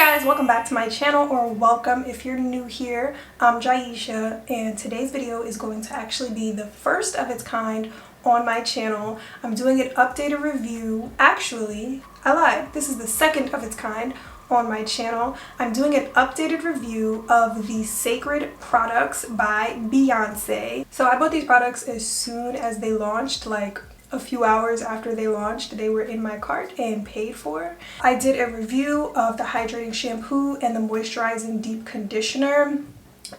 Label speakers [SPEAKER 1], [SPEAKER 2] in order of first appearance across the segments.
[SPEAKER 1] Guys, welcome back to my channel, or welcome if you're new here. I'm Jaisha, and today's video is going to actually be the first of its kind on my channel. I'm doing an updated review. Actually, I lied. This is the second of its kind on my channel. I'm doing an updated review of the Cécred products by Beyonce. So I bought these products as soon as they launched, like a few hours after they launched. They were in my cart and paid for. I did a review of the hydrating shampoo and the moisturizing deep conditioner.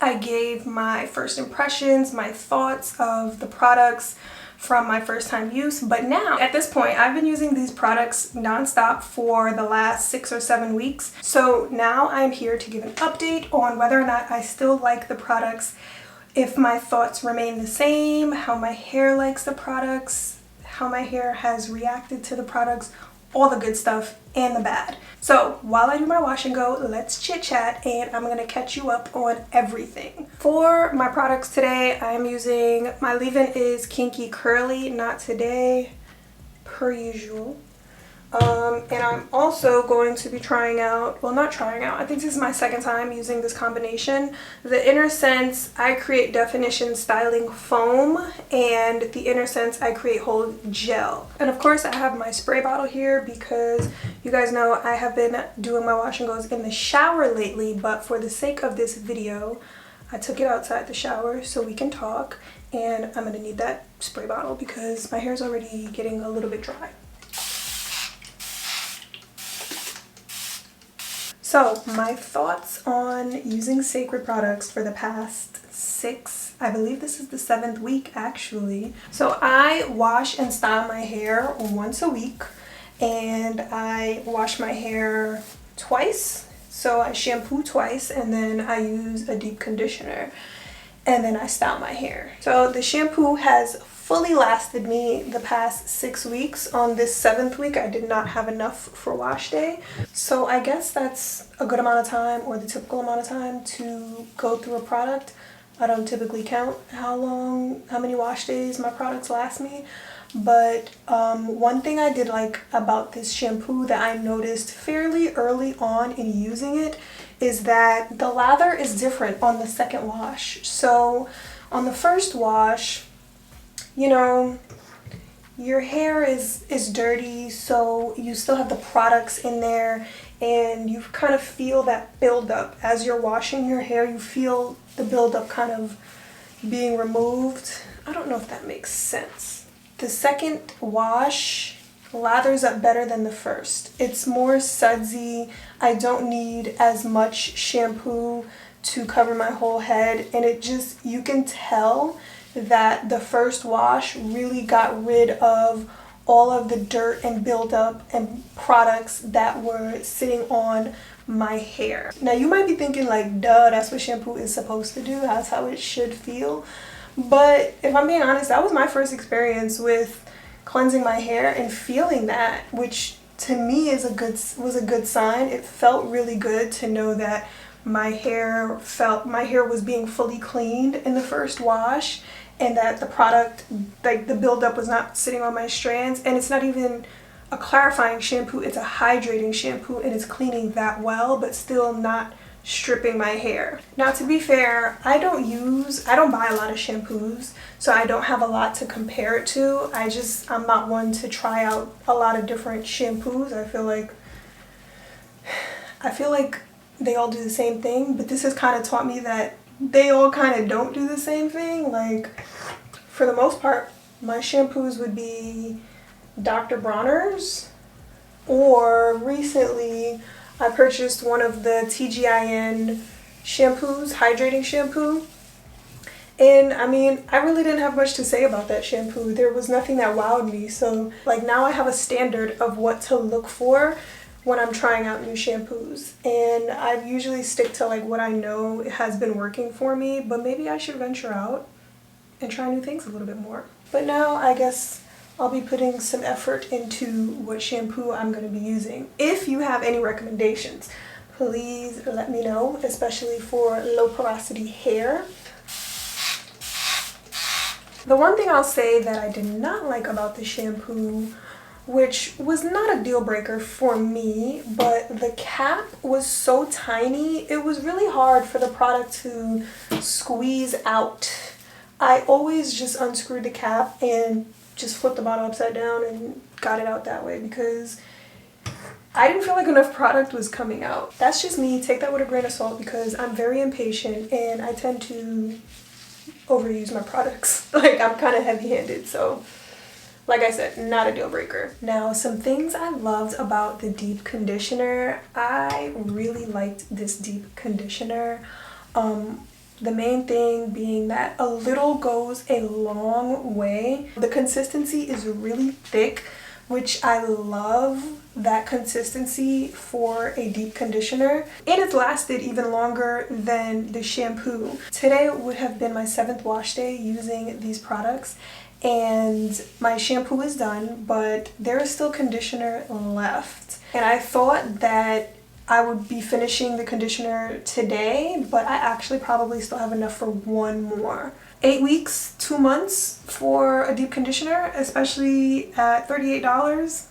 [SPEAKER 1] I gave my first impressions, my thoughts of the products from my first time use. But now at this point, I've been using these products nonstop for the last 6 or 7 weeks. So now I'm here to give an update on whether or not I still like the products, if my thoughts remain the same, how my hair likes the products, how my hair has reacted to the products, all the good stuff and the bad. So while I do my wash and go, let's chit chat and I'm gonna catch you up on everything. For my products today, I'm using, my leave-in is Kinky Curly, not today, per usual. And I'm also going to be trying out, well, not trying out, I think this is my second time using this combination, the Inner Sense I Create Definition Styling Foam and the Inner Sense I Create Hold Gel. And of course I have my spray bottle here because you guys know I have been doing my wash and goes in the shower lately, but for the sake of this video, I took it outside the shower so we can talk, and I'm gonna need that spray bottle because my hair is already getting a little bit dry. So my thoughts on using Cécred products for the past 6, I believe this is the 7th week actually. So I wash and style my hair once a week, and I wash my hair twice. So I shampoo twice and then I use a deep conditioner and then I style my hair. So the shampoo has fully lasted me the past 6 weeks. On this 7th week, I did not have enough for wash day. So I guess that's a good amount of time, or the typical amount of time to go through a product. I don't typically count how many wash days my products last me. But one thing I did like about this shampoo that I noticed fairly early on in using it is that the lather is different on the second wash. So on the first wash, you know, your hair is dirty, so you still have the products in there and you kind of feel that buildup. As you're washing your hair, you feel the buildup kind of being removed. I don't know if that makes sense. The second wash lathers up better than the first. It's more sudsy. I don't need as much shampoo to cover my whole head, and it just, you can tell that the first wash really got rid of all of the dirt and buildup and products that were sitting on my hair. Now you might be thinking like, duh, that's what shampoo is supposed to do, that's how it should feel. But if I'm being honest, that was my first experience with cleansing my hair and feeling that, which to me was a good sign. It felt really good to know that my hair was being fully cleaned in the first wash, and that the product, like the buildup, was not sitting on my strands. And it's not even a clarifying shampoo, it's a hydrating shampoo, and it's cleaning that well, but still not stripping my hair. Now to be fair, I don't buy a lot of shampoos, so I don't have a lot to compare it to. I'm not one to try out a lot of different shampoos. I feel like they all do the same thing, but this has kind of taught me that they all kind of don't do the same thing. Like, for the most part, my shampoos would be Dr. Bronner's, or recently I purchased one of the TGIN shampoos, hydrating shampoo. And I mean, I really didn't have much to say about that shampoo. There was nothing that wowed me. So like, now I have a standard of what to look for when I'm trying out new shampoos, and I usually stick to like what I know has been working for me, but maybe I should venture out and try new things a little bit more. But now I guess I'll be putting some effort into what shampoo I'm going to be using. If you have any recommendations, please let me know, especially for low porosity hair. The one thing I'll say that I did not like about the shampoo which was not a deal breaker for me, but the cap was so tiny, it was really hard for the product to squeeze out. I always just unscrewed the cap and just flipped the bottle upside down and got it out that way because I didn't feel like enough product was coming out. That's just me. Take that with a grain of salt because I'm very impatient and I tend to overuse my products. Like, I'm kind of heavy-handed, so like I said, not a deal breaker. Now, some things I loved about the deep conditioner. I really liked this deep conditioner. The main thing being that a little goes a long way. The consistency is really thick, which I love that consistency for a deep conditioner. And it's lasted even longer than the shampoo. Today would have been my 7th wash day using these products. And my shampoo is done, but there is still conditioner left. And I thought that I would be finishing the conditioner today, but I actually probably still have enough for one more. 8 weeks, 2 months for a deep conditioner, especially at $38.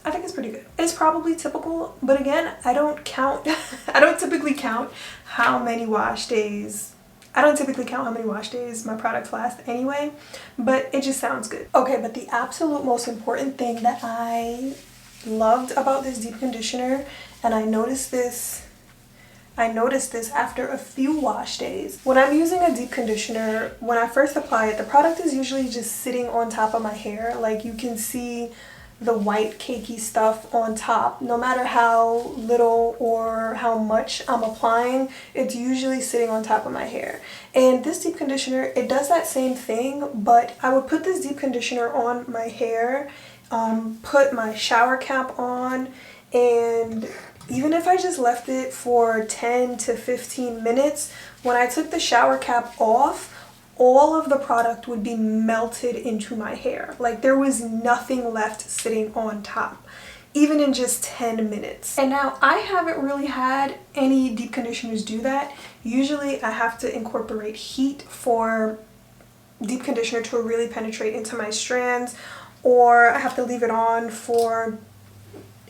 [SPEAKER 1] I think it's pretty good. It's probably typical, but again, I don't typically count how many wash days my products last anyway, but it just sounds good. Okay, but the absolute most important thing that I loved about this deep conditioner, and I noticed this after a few wash days. When I'm using a deep conditioner, when I first apply it, the product is usually just sitting on top of my hair. Like, you can see the white cakey stuff on top. No matter how little or how much I'm applying, it's usually sitting on top of my hair. And this deep conditioner, it does that same thing, but I would put this deep conditioner on my hair, put my shower cap on, and even if I just left it for 10 to 15 minutes, when I took the shower cap off, all of the product would be melted into my hair. Like, there was nothing left sitting on top, even in just 10 minutes. And now, I haven't really had any deep conditioners do that. Usually I have to incorporate heat for deep conditioner to really penetrate into my strands, or I have to leave it on for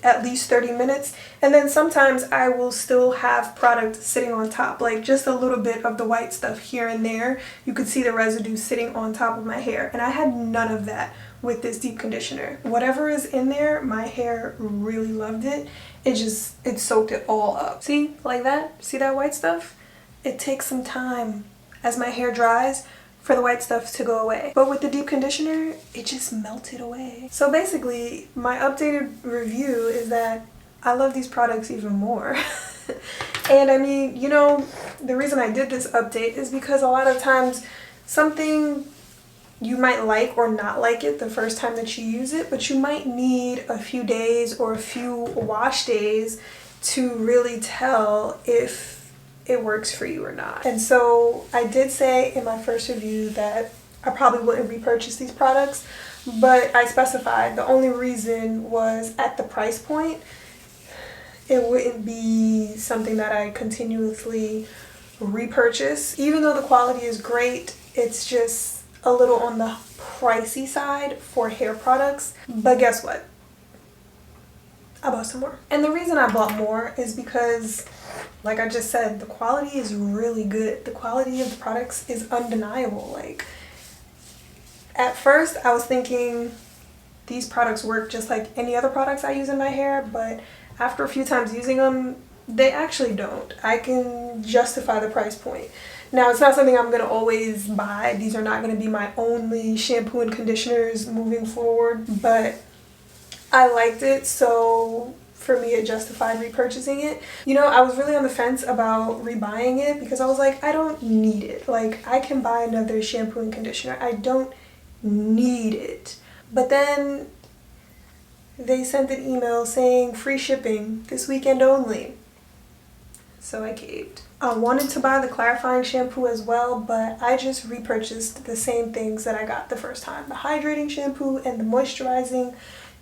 [SPEAKER 1] at least 30 minutes, and then sometimes I will still have product sitting on top, like just a little bit of the white stuff here and there. You could see the residue sitting on top of my hair, and I had none of that with this deep conditioner. Whatever is in there, my hair really loved it. It soaked it all up. See, like that? See that white stuff? It takes some time as my hair dries for the white stuff to go away. But with the deep conditioner, it just melted away. So basically, my updated review is that I love these products even more. And I mean, you know, the reason I did this update is because a lot of times something you might like or not like it the first time that you use it, but you might need a few days or a few wash days to really tell if it works for you or not. And so I did say in my first review that I probably wouldn't repurchase these products, but I specified the only reason was at the price point. It wouldn't be something that I continuously repurchase. Even though the quality is great, it's just a little on the pricey side for hair products. But guess what? I bought some more. And the reason I bought more is because, like I just said, the quality is really good. The quality of the products is undeniable. Like, at first I was thinking these products work just like any other products I use in my hair, but after a few times using them, they actually don't. I can justify the price point. Now, it's not something I'm going to always buy. These are not going to be my only shampoo and conditioners moving forward, but I liked it, so for me it justified repurchasing it. You know, I was really on the fence about rebuying it because I was like, I don't need it. Like, I can buy another shampoo and conditioner. I don't need it. But then they sent an email saying free shipping this weekend only. So I caved. I wanted to buy the clarifying shampoo as well, but I just repurchased the same things that I got the first time. The hydrating shampoo and the moisturizing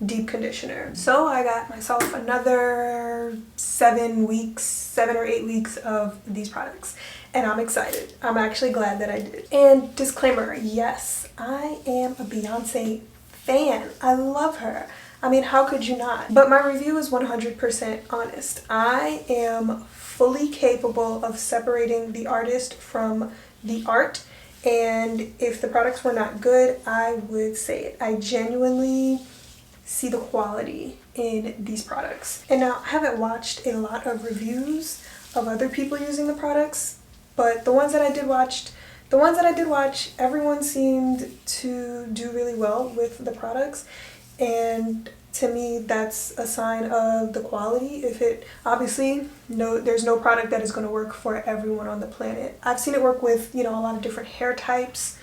[SPEAKER 1] deep conditioner. So I got myself another 7 or 8 weeks of these products, and I'm excited. I'm actually glad that I did. And disclaimer, yes, I am a Beyonce fan. I love her. I mean, how could you not? But my review is 100% honest. I am fully capable of separating the artist from the art, and if the products were not good, I would say it. I genuinely see the quality in these products. And now, I haven't watched a lot of reviews of other people using the products, but the ones that I did watch, everyone seemed to do really well with the products, and to me that's a sign of the quality. If it obviously, there's no product that is going to work for everyone on the planet. I've seen it work with, you know, a lot of different hair types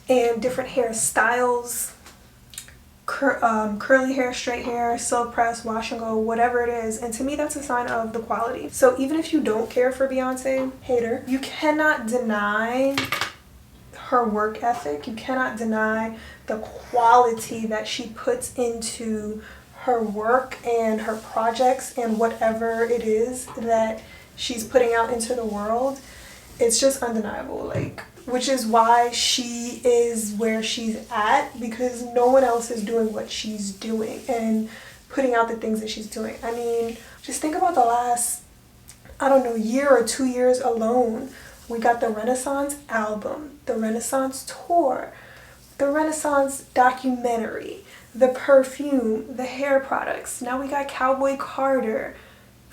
[SPEAKER 1] and different hairstyles, curly hair, straight hair, silk press, wash and go, whatever it is, and to me that's a sign of the quality. So even if you don't care for Beyonce, hater, you cannot deny her work ethic. You cannot deny the quality that she puts into her work and her projects and whatever it is that she's putting out into the world. It's just undeniable, like, which is why she is where she's at, because no one else is doing what she's doing and putting out the things that she's doing. I mean, just think about the last, I don't know, year or 2 years alone. We got the Renaissance album, the Renaissance tour, the Renaissance documentary, the perfume, the hair products. Now we got Cowboy Carter.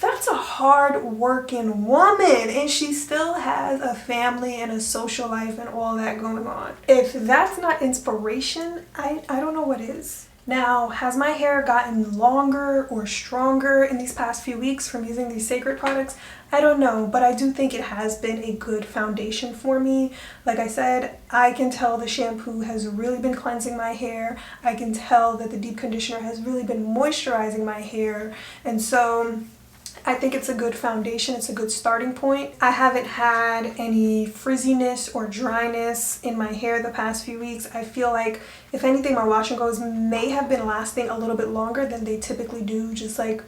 [SPEAKER 1] That's a hard-working woman, and she still has a family and a social life and all that going on. If that's not inspiration, I don't know what is. Now, has my hair gotten longer or stronger in these past few weeks from using these Cécred products? I don't know, but I do think it has been a good foundation for me. Like I said, I can tell the shampoo has really been cleansing my hair. I can tell that the deep conditioner has really been moisturizing my hair. And so I think it's a good foundation. It's a good starting point. I haven't had any frizziness or dryness in my hair the past few weeks. I feel like, if anything, my wash and goes may have been lasting a little bit longer than they typically do, just like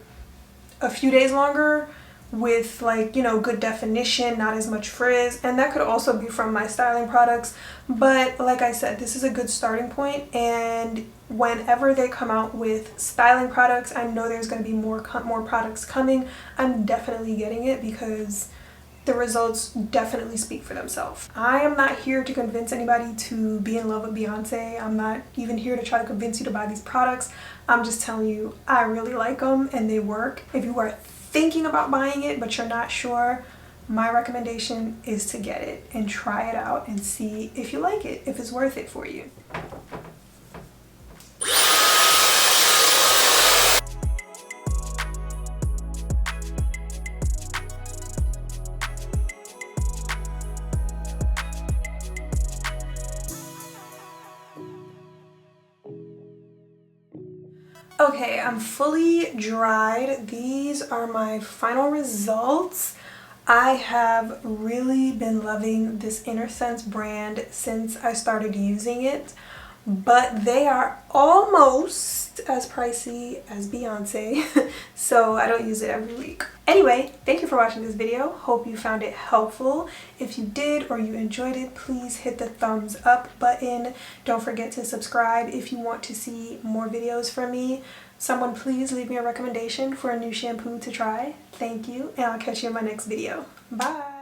[SPEAKER 1] a few days longer, with, like, you know, good definition, not as much frizz. And that could also be from my styling products, but like I said, this is a good starting point, and whenever they come out with styling products, I know there's going to be more products coming. I'm definitely getting it because the results definitely speak for themselves. I am not here to convince anybody to be in love with Beyonce. I'm not even here to try to convince you to buy these products. I'm just telling you, I really like them and they work. If you are thinking about buying it but you're not sure, my recommendation is to get it and try it out and see if you like it, if it's worth it for you. Okay, I'm fully dried. These are my final results. I have really been loving this Inner Sense brand since I started using it, but they are almost as pricey as Beyonce, so I don't use it every week. Anyway, thank you for watching this video. Hope you found it helpful. If you did or you enjoyed it, please hit the thumbs up button. Don't forget to subscribe if you want to see more videos from me. Someone please leave me a recommendation for a new shampoo to try. Thank you, and I'll catch you in my next video. Bye!